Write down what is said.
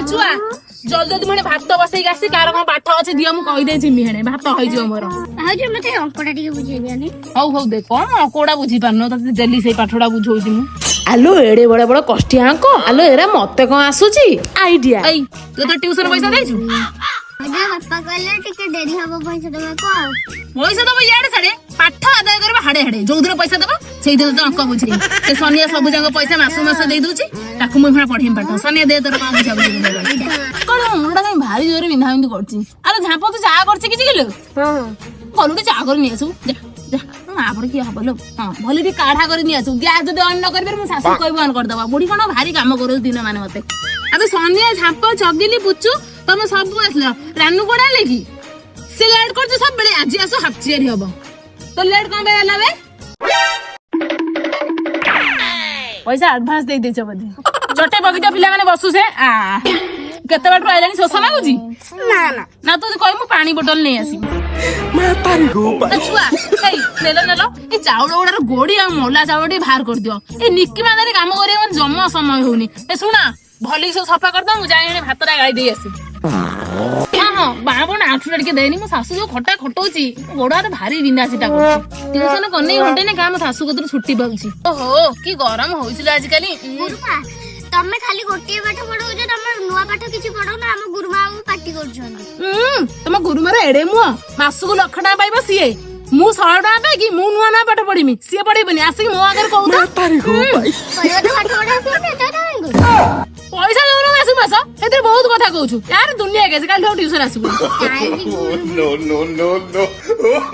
छुआ जल्दी जल्दी मैंने भात बसई आसी कार कौन पाठ अच्छे दियो मु कहि दे जिमी हेने भात होई मोर मते अंकटा टिके बुझे दियानी हौ देख कौन कोड़ा बुझी पारनो तते जल्दी से पाठड़ा बुझौची मु आलो एडे बड़ा बड़ा कष्टिया अंक आलो एरा मते कौन आसुची आइडिया एई तू तो ट्यूशन पैसा देछु अरे पापा कहले टिके देरी हबो पैसा देबे को पैसा दबो याडे साडे पाठ आदाय करबा हाडे हाडे जो दिन पैसा दबो सेई दिन तो अंक बुझी से सोनिया सब जंग पैसा मासु मास दे दूची ताकू मु फरा पढिम पाठ सोनिया दे तोर का बुझा बुझी कोन मुंडा काई भारी जोरे बिना हिंदी करची अरे झापो तू जा करची किछि गेलो हां कोन के जा कर नियसु जा जा आपड़ किया हबलो हां भले भी काढ़ा कर नियसु गैस जदि ऑन न करबे मु सासु कहबो ऑन कर दबा बुढ़ी कोन भारी काम करू दिन माने मते अबे सोनिया झापो चगिली पुचू तमे सब आसलो रानू कोडा लेगी से लेट कर सब बेले आज आसो हाफ चेयर हबो तो लेट कोन बे आला बे पैसा एडवांस दे दे छ बदे छोटे बगीचा पिला माने बसु से आ केते बाट आइलानी सोसा लागुची ना ना ना तो कहि मु पानी बोतल नै आसी मैं तारी गो छुआ ए नेलो ए चाउल उडार गोडी आ मोला चाउलटी बाहर कर दियो ए निक्की मादारी काम करे मन जम्मा समय होनी ए सुना भली से सफा कर द मु जाई भातरा गाई दे आसी हां बाबन आठुरा के देनी मो सासु जो खटा खटोची गोडा रे भारी बिना सिटा करची ट्यूशन कन्ने घंटे ने काम सासु कतर छुट्टी पाउची ओहो की गरम होइছিল आज काली गुरुमा तमे खाली गोटे पाठ पढौ जे तमे नुवा पाठ किछि पढौ ना हम गुरुमा पार्टी करछन तम गुरुमार एडे मु मासु को लखटा पाइबा सिए मु 100 टका पे कि मु नुवा ना पाठ पढिमी सिए पढिबनी आसी मो आगर कहू मैं तारी गो भाई पढौ पाठ पढौ से पैसा दउनो मासु मास एते बहुत कथा कहू यार दुनिया के काल ट्यूशन आसु नो नो नो नो